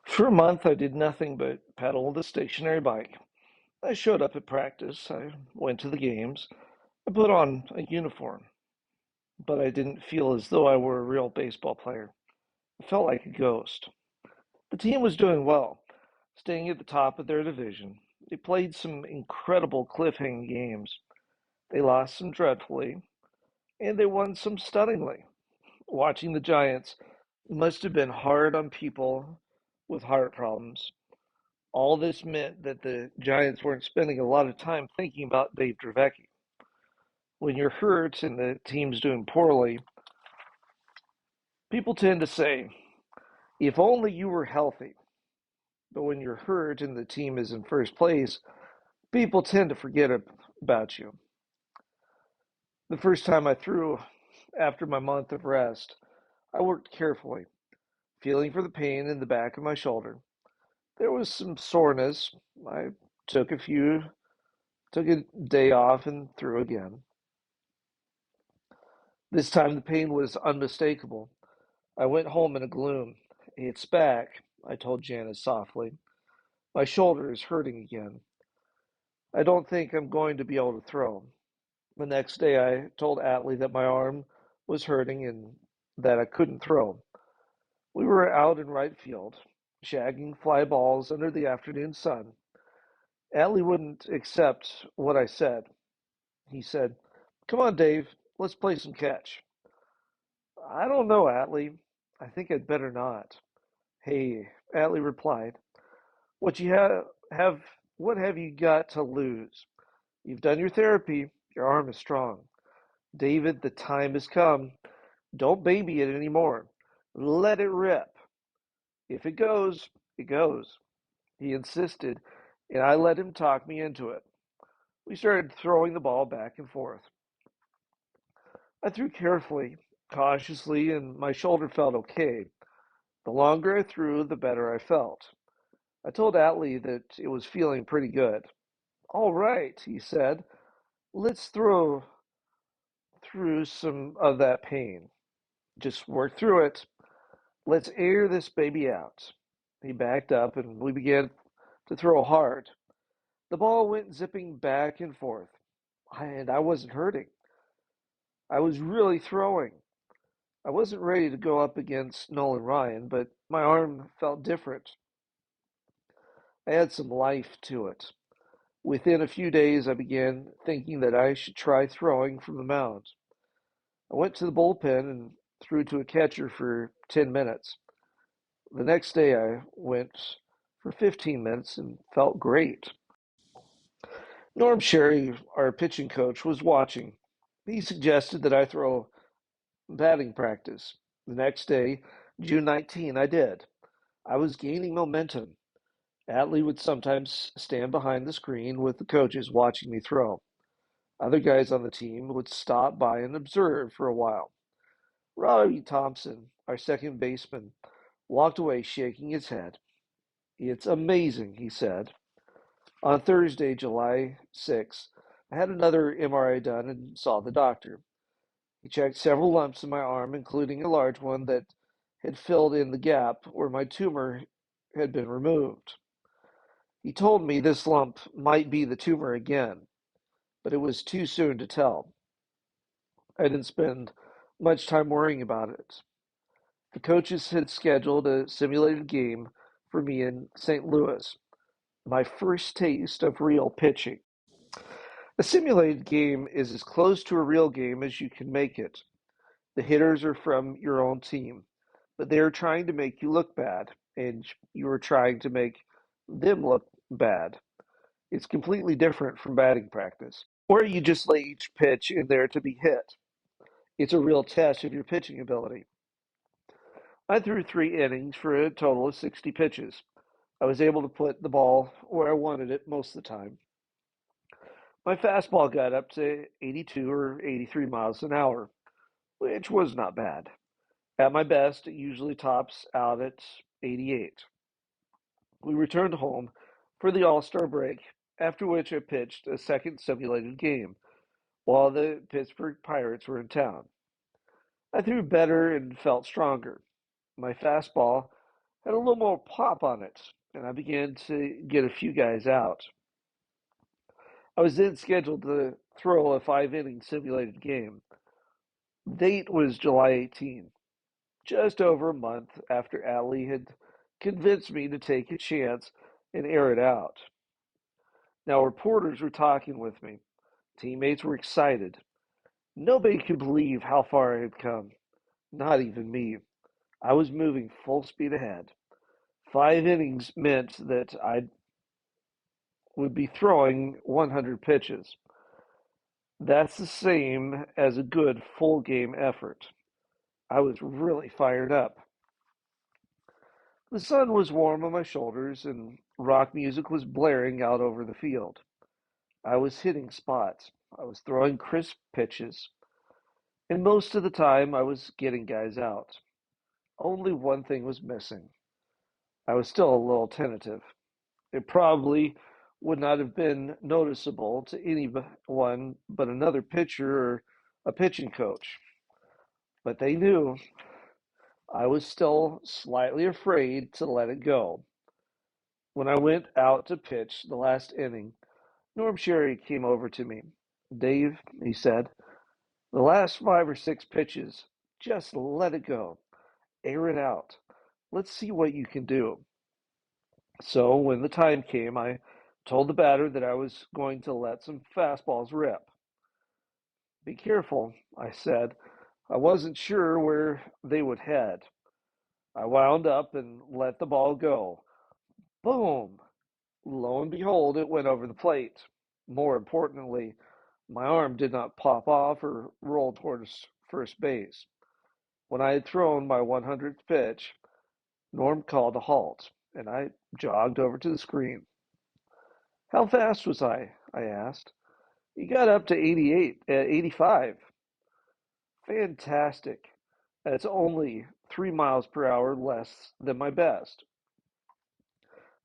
For a month, I did nothing but pedal the stationary bike. I showed up at practice, I went to the games, I put on a uniform, but I didn't feel as though I were a real baseball player. I felt like a ghost. The team was doing well, staying at the top of their division. They played some incredible cliffhanging games. They lost some dreadfully, and they won some stunningly. Watching the Giants must have been hard on people with heart problems. All this meant that the Giants weren't spending a lot of time thinking about Dave Dravecky. When you're hurt and the team's doing poorly, people tend to say, if only you were healthy. But when you're hurt and the team is in first place, people tend to forget about you. The first time I threw after my month of rest, I worked carefully, feeling for the pain in the back of my shoulder. There was some soreness. I took a few, took a day off and threw again. This time the pain was unmistakable. I went home in a gloom. It's back, I told Janice softly. My shoulder is hurting again. I don't think I'm going to be able to throw. The next day I told Atlee that my arm was hurting and that I couldn't throw. We were out in right field, shagging fly balls under the afternoon sun. Atlee wouldn't accept what I said. He said, "Come on, Dave, let's play some catch." "I don't know, Atlee. I think I'd better not." "Hey," Atlee replied, "what you have what have you got to lose? You've done your therapy. Your arm is strong. David, the time has come. Don't baby it anymore. Let it rip. If it goes, it goes." He insisted, and I let him talk me into it. We started throwing the ball back and forth. I threw carefully, cautiously, and my shoulder felt okay. The longer I threw, the better I felt. I told Atlee that it was feeling pretty good. "All right," he said, "let's throw through some of that pain. Just work through it. Let's air this baby out." He backed up and we began to throw hard. The ball went zipping back and forth, and I wasn't hurting. I was really throwing. I wasn't ready to go up against Nolan Ryan, but my arm felt different. I had some life to it. Within a few days, I began thinking that I should try throwing from the mound. I went to the bullpen and threw to a catcher for 10 minutes. The next day, I went for 15 minutes and felt great. Norm Sherry, our pitching coach, was watching. He suggested that I throw batting practice. The next day, June 19, I did. I was gaining momentum. Atlee would sometimes stand behind the screen with the coaches watching me throw. Other guys on the team would stop by and observe for a while. Robbie Thompson, our second baseman, walked away shaking his head. "It's amazing," he said. On Thursday, July 6th, I had another MRI done and saw the doctor. He checked several lumps in my arm, including a large one that had filled in the gap where my tumor had been removed. He told me this lump might be the tumor again, but it was too soon to tell. I didn't spend much time worrying about it. The coaches had scheduled a simulated game for me in St. Louis, my first taste of real pitching. A simulated game is as close to a real game as you can make it. The hitters are from your own team, but they are trying to make you look bad, and you are trying to make them look bad. It's completely different from batting practice, where you just lay each pitch in there to be hit. It's a real test of your pitching ability. I threw 3 innings for a total of 60 pitches. I was able to put the ball where I wanted it most of the time. My fastball got up to 82 or 83 miles an hour, which was not bad. At my best, it usually tops out at 88. We returned home for the All-Star break, after which I pitched a second simulated game while the Pittsburgh Pirates were in town. I threw better and felt stronger. My fastball had a little more pop on it, and I began to get a few guys out. I was then scheduled to throw a 5 inning simulated game. Date was July 18, just over a month after Allie had convinced me to take a chance and air it out. Now, reporters were talking with me. Teammates were excited. Nobody could believe how far I had come. Not even me. I was moving full speed ahead. 5 innings meant that I would be throwing 100 pitches. That's the same as a good full game effort. I was really fired up. The sun was warm on my shoulders and rock music was blaring out over the field. I was hitting spots. I was throwing crisp pitches. And most of the time I was getting guys out. Only one thing was missing. I was still a little tentative. It probably would not have been noticeable to anyone but another pitcher or a pitching coach. But they knew I was still slightly afraid to let it go. When I went out to pitch the last inning, Norm Sherry came over to me. Dave, he said, the last 5 or 6 pitches, just let it go. Air it out. Let's see what you can do. So when the time came, I told the batter that I was going to let some fastballs rip. Be careful, I said. I wasn't sure where they would head. I wound up and let the ball go. Boom! Lo and behold, it went over the plate. More importantly, my arm did not pop off or roll towards first base. When I had thrown my 100th pitch, Norm called a halt, and I jogged over to the screen. How fast was I? I asked. He got up to 85. Fantastic. That's only 3 miles per hour less than my best.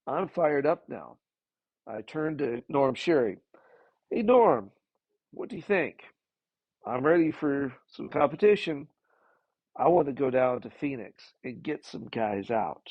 I'm fired up now. I turned to Norm Sherry. Hey, Norm, what do you think? I'm ready for some competition. I want to go down to Phoenix and get some guys out.